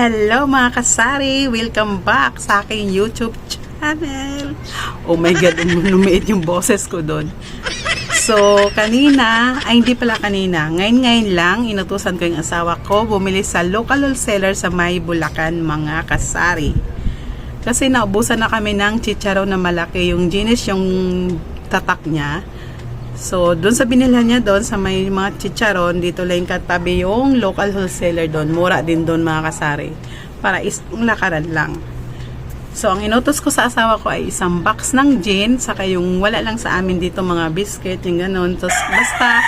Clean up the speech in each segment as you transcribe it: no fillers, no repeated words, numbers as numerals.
Hello mga kasari! Welcome back sa aking YouTube channel. Oh my God, lumiit yung boses ko doon. So, kanina, ay hindi pala kanina, ngayon lang, inutusan ko yung asawa ko bumili sa local wholesaler sa May Bulacan mga kasari. Kasi naubusan na kami ng chicharon na malaki, yung Guinness yung tatak niya. So, doon sa binilhan niya doon, sa may mga chicharon, dito lang katabi yung local wholesaler doon. Mura din doon mga kasari. Para isang lakaran lang. So, ang inutos ko sa asawa ko ay isang box ng gin, saka yung wala lang sa amin dito mga biscuit, yung ganun. Tapos, basta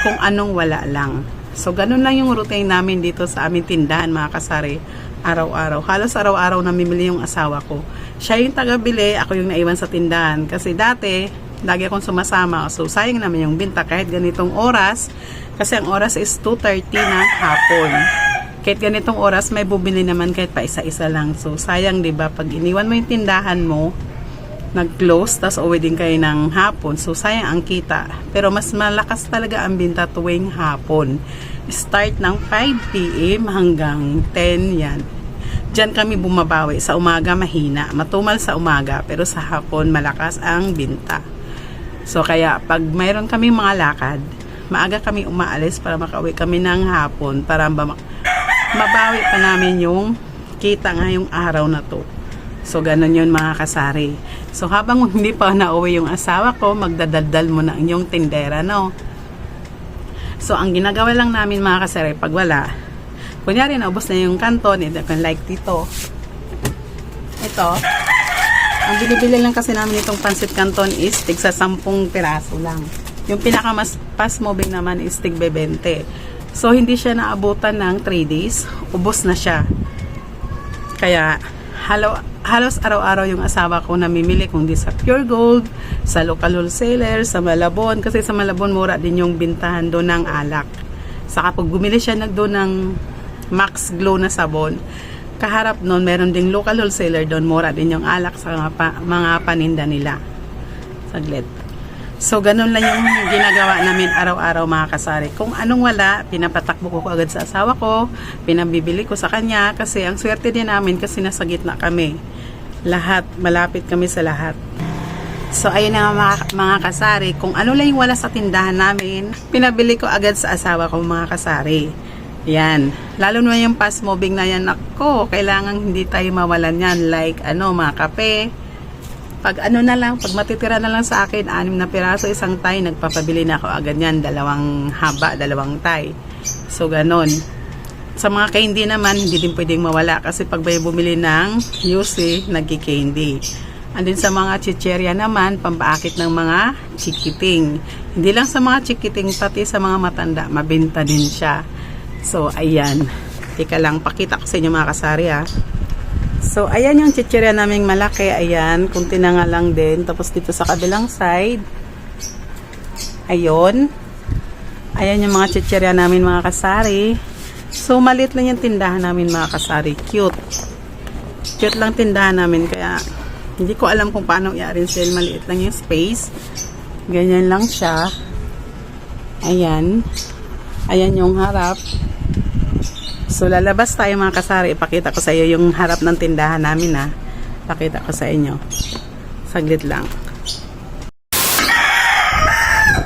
kung anong wala lang. So, ganun lang yung routine namin dito sa aming tindahan mga kasari. Araw-araw. Halos araw-araw namimili yung asawa ko. Siya yung taga-bili, ako yung naiwan sa tindahan. Kasi dati, lagi akong sumasama. So, sayang naman yung binta kahit ganitong oras. Kasi ang oras is 2:30 ng hapon. Kahit ganitong oras, may bubili naman kahit pa isa-isa lang. So, sayang, diba? Pag iniwan mo yung tindahan mo, nag-close, tas uwi din kayo ng hapon. So, sayang ang kita. Pero mas malakas talaga ang binta tuwing hapon. Start ng 5 PM hanggang 10 yan. Diyan kami bumabawi. Sa umaga, mahina. Matumal sa umaga. Pero sa hapon, malakas ang binta. So, kaya pag mayroon kami mga lakad, maaga kami umaalis para makauwi kami ng hapon para mabawi pa namin yung kita ngayong araw na to. So, ganun yun mga kasari. So, habang hindi pa nauwi yung asawa ko, magdadaldal mo na yung tindera, no? So, ang ginagawa lang namin mga kasari, pag wala, kunyari naubos na yung kanton, like dito. Ito. Ang binibili lang kasi namin itong pansit canton is tig sa 10 piraso lang. Yung pinaka mas fast moving naman is tig 20. So, hindi siya naabutan ng 3 days. Ubos na siya. Kaya, halos araw-araw yung asawa ko namimili kung di sa Pure Gold, sa local wholesaler, sa Malabon. Kasi sa Malabon, mura din yung bintahan doon ng alak. Saka pag bumili siya doon ng Max Glow na sabon, kaharap nun, meron ding local wholesaler doon, mura din yung alak sa mga paninda nila. Saglit. So, ganun lang yung ginagawa namin araw-araw mga kasari. Kung anong wala, pinapatakbo ko agad sa asawa ko, pinabibili ko sa kanya, kasi ang swerte din namin kasi nasa gitna kami. Lahat, malapit kami sa lahat. So, ayun na mga kasari, kung ano lang yung wala sa tindahan namin, pinabili ko agad sa asawa ko mga kasari. Yan. Lalo na yung fast moving na yan. Ako, kailangan hindi tayo mawalan yan. Like, mga kape. Pag na lang, pag matitira na lang sa akin, 6 na piraso, isang tay, nagpapabili na ako agad yan. 2 haba, 2 tay. So, ganon. Sa mga candy naman, hindi din pwedeng mawala. Kasi pag may bumili ng UC, nagki-candy. Andin sa mga chicherya naman, pampaakit ng mga chikiting. Hindi lang sa mga chikiting, pati sa mga matanda, mabenta din siya. So, ayan. Teka lang, pakita ko sa inyo mga kasari ha. So, ayan yung chichirya naming malaki. Ayan, kunti na nga lang din. Tapos dito sa kabilang side. Ayun. Ayan yung mga chichirya namin mga kasari. So, maliit lang yung tindahan namin mga kasari. Cute. Cute lang tindahan namin. Kaya, hindi ko alam kung paano i-arrange. Maliit lang yung space. Ganyan lang siya. Ayan. Ayan yung harap. So, lalabas tayo mga kasari. Ipakita ko sa iyo yung harap ng tindahan namin ha. Pakita ko sa inyo. Saglit lang.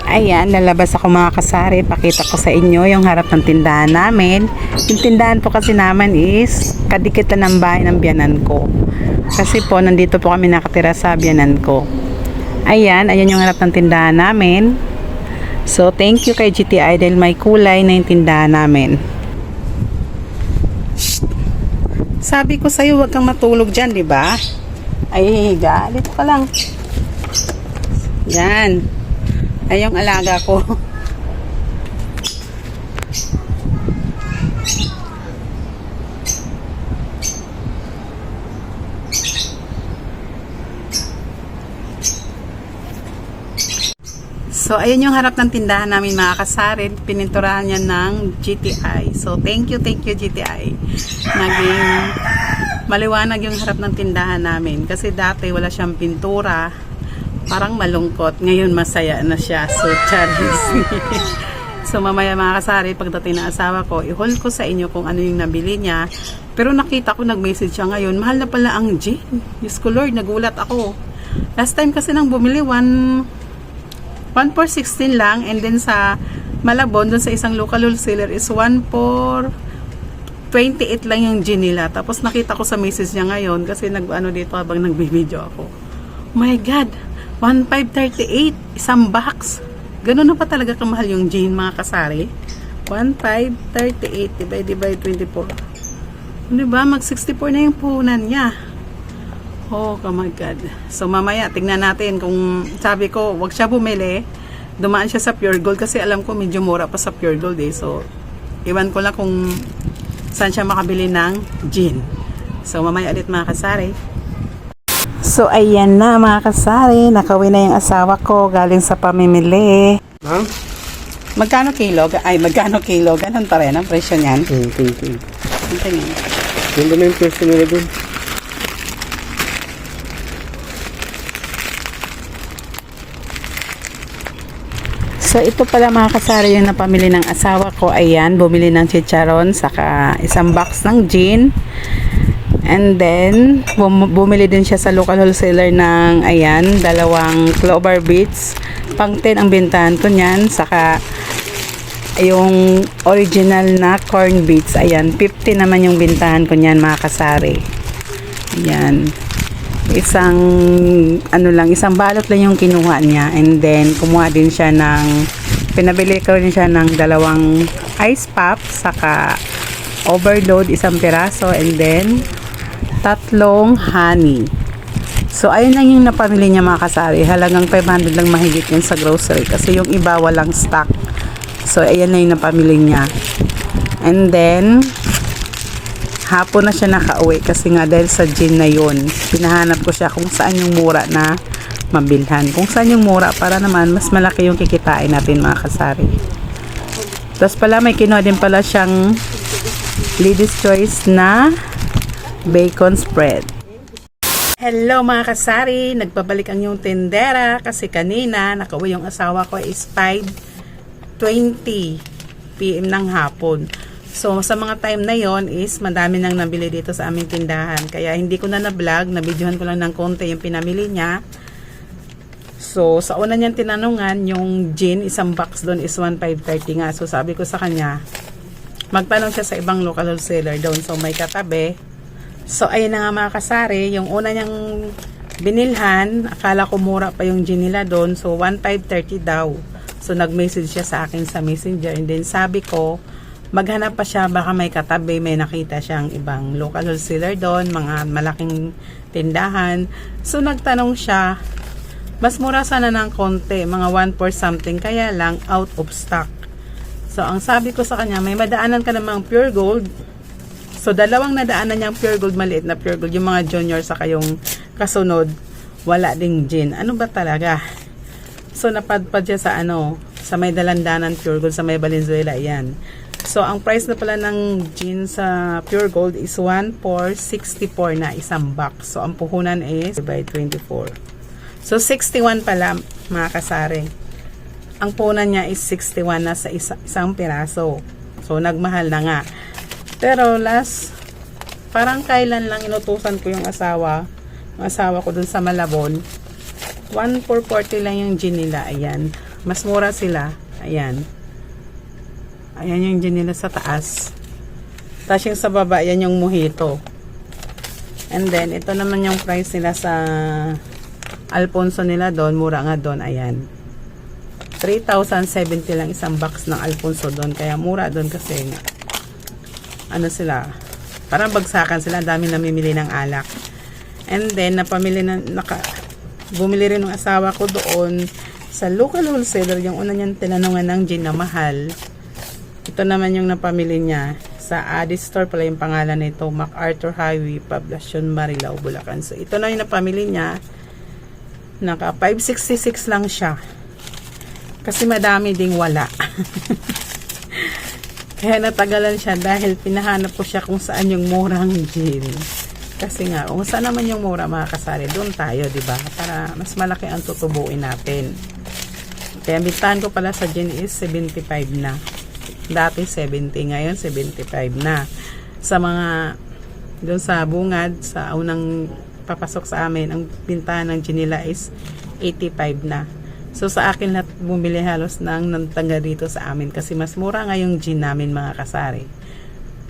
Ayan, lalabas ako mga kasari. Pakita ko sa inyo yung harap ng tindahan namin. Yung tindahan po kasi namin is kadikit ng bahay ng biyanan ko. Kasi po, nandito po kami nakatira sa biyanan ko. Ayan, ayan yung harap ng tindahan namin. So, thank you kay GTI dahil may kulay na yung tindahan namin. Sabi ko sa'yo, huwag kang matulog dyan, di ba? Ay, higa. Dito ka lang. Yan. Ay, yung alaga ko. So, ayan yung harap ng tindahan namin mga kasari. Pininturahan niya ng GTI. So, thank you GTI. Naging maliwanag yung harap ng tindahan namin. Kasi dati wala siyang pintura. Parang malungkot. Ngayon masaya na siya. So, Charis. So, So mamaya mga kasari, pagdating ng asawa ko, i-haul ko sa inyo kung ano yung nabili niya. Pero nakita ko, nag-message siya ngayon, mahal na pala ang gin. Diyos ko Lord, nagulat ako. Last time kasi nang bumili, 1 for 16 lang. And then sa Malabon, dun sa isang local wholesaler is 1 for 28 lang yung gin nila. Tapos nakita ko sa message niya ngayon kasi nag-ano dito habang nagbi-video ako. Oh my God! 1,538 isang box. Ganun na pa talaga kamahal yung gin mga kasari. 1,538 divided by 24. Diba? Mag 64 na yung puhunan niya. Oh my God. So mamaya tingnan natin kung sabi ko wag siya bumili. Dumaan siya sa Pure Gold kasi alam ko medyo mura pa sa Pure Gold eh. So iwan ko lang kung saan siya makabili ng gin. So mamaya ulit mga kasari. So ayan na mga kasari, nakauwi na yung asawa ko galing sa pamimili. Ha? Magkano kilo? Ay, magkano kilo? Ganun pa rin ang presyo niyan. Tingin. Ang tingin. Ganda na yung pwesto nila dun. So ito pala mga kasari yung napamili ng asawa ko. Ayan, bumili ng chicharon saka isang box ng gin. And then bumili din siya sa local wholesaler ng ayan, 2 clover beets. Pang 10 ang bintahan ko niyan, saka yung original na corn beets. Ayan, 50 naman yung bintahan ko niyan mga kasari. Ayan. Isang isang balot lang yung kinuha niya, and then kumuha din siya pinabili ko din siya ng 2 ice pop saka overload 1 piraso, and then 3 honey. So ayun lang yung napamili niya mga kasari. Halagang 500 lang mahigit yun sa grocery kasi yung iba walang stock. So ayan na yung napamili niya. And then hapon na siya nakauwi kasi nga dahil sa gin na yun, pinahanap ko siya kung saan yung mura na mabilhan. Kung saan yung mura para naman mas malaki yung kikitain natin mga kasari. Tapos pala may kinuha din pala siyang Lady's Choice na bacon spread. Hello mga kasari, nagbabalik ang yung tendera kasi kanina nakauwi yung asawa ko is 5:20 PM ng hapon. So, sa mga time na yon is madami nang nabili dito sa aming tindahan. Kaya hindi ko na na-vlog, na-videohan ko lang ng konti yung pinamili niya. So, sa una niyang tinanungan, yung gin, 1 box doon is 1,530 nga. So, sabi ko sa kanya, magtanong siya sa ibang local wholesaler doon. So, may katabi. So, ayun na nga mga kasari, yung una niyang binilhan, akala ko mura pa yung gin nila doon. So, 1,530 daw. So, nag-message siya sa akin sa messenger. And then, sabi ko, maghanap pa siya, baka may katabi, may nakita siyang ibang local wholesaler doon, mga malaking tindahan. So, nagtanong siya, mas mura sana ng konti, mga 1 for something, kaya lang out of stock. So, ang sabi ko sa kanya, may madaanan ka namang Pure Gold. So, 2 nadaanan niyang Pure Gold, maliit na Pure Gold, yung mga junior, saka yung kasunod, wala ding gin. Ano ba talaga? So, napadpad siya sa sa may dalandanan Pure Gold, sa may Valenzuela, yan. So, ang price na pala ng gin sa Pure Gold is 1 for 64 na 1 box. So, ang puhunan is by 24. So, 61 pala mga kasari. Ang puhunan niya is 61 na sa isang piraso. So, nagmahal na nga. Pero parang kailan lang inutusan ko yung asawa ko dun sa Malabon. 1 for 40 lang yung gin nila. Ayan. Mas mura sila. Ayan. Ayan yung gin nila sa taas. Tapos yung sa baba, yan yung mojito. And then, ito naman yung price nila sa Alfonso nila doon. Mura nga doon. Ayan. 3,070 lang 1 box ng Alfonso doon. Kaya mura doon kasi sila. Parang bagsakan sila. Dami namimili ng alak. And then, bumili rin ng asawa ko doon sa local wholesaler. Yung una niyang tinanungan ng gin na mahal. Ito naman yung napamili niya sa Adi Store pala yung pangalan nito, MacArthur Highway, Poblacion, Marilao, Bulacan. So ito na yung napamili niya. Naka 566 lang siya. Kasi madami ding wala. Kaya natagalan siya dahil pinahanap ko siya kung saan yung murang gin. Kasi nga, kung saan naman yung mura mga kasari, doon tayo, di ba? Para mas malaki ang tutubuin natin. Kaya ang bintahan ko pala sa gin is 75 na. Dati 70, ngayon 75 na. Sa mga doon sa bungad, sa unang papasok sa amin, ang bintahan ng gin nila is 85 na. So sa akin lahat bumili halos ng nantangga dito sa amin kasi mas mura nga yung gin namin mga kasari.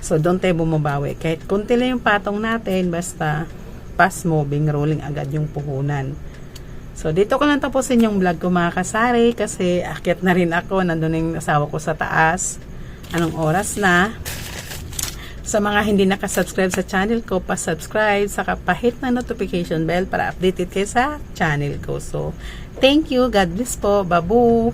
So doon tayo bumabawi. Kahit kunti lang yung patong natin, basta fast moving, rolling agad yung puhunan. So dito ko lang tapusin yung vlog ko mga kasari kasi akyat na rin ako. Nandun yung asawa ko sa taas. Anong oras na? Sa mga hindi nakasubscribe sa channel ko, pa-subscribe, saka pa-hit na notification bell para updated kayo sa channel ko. So, thank you. God bless po. Babu!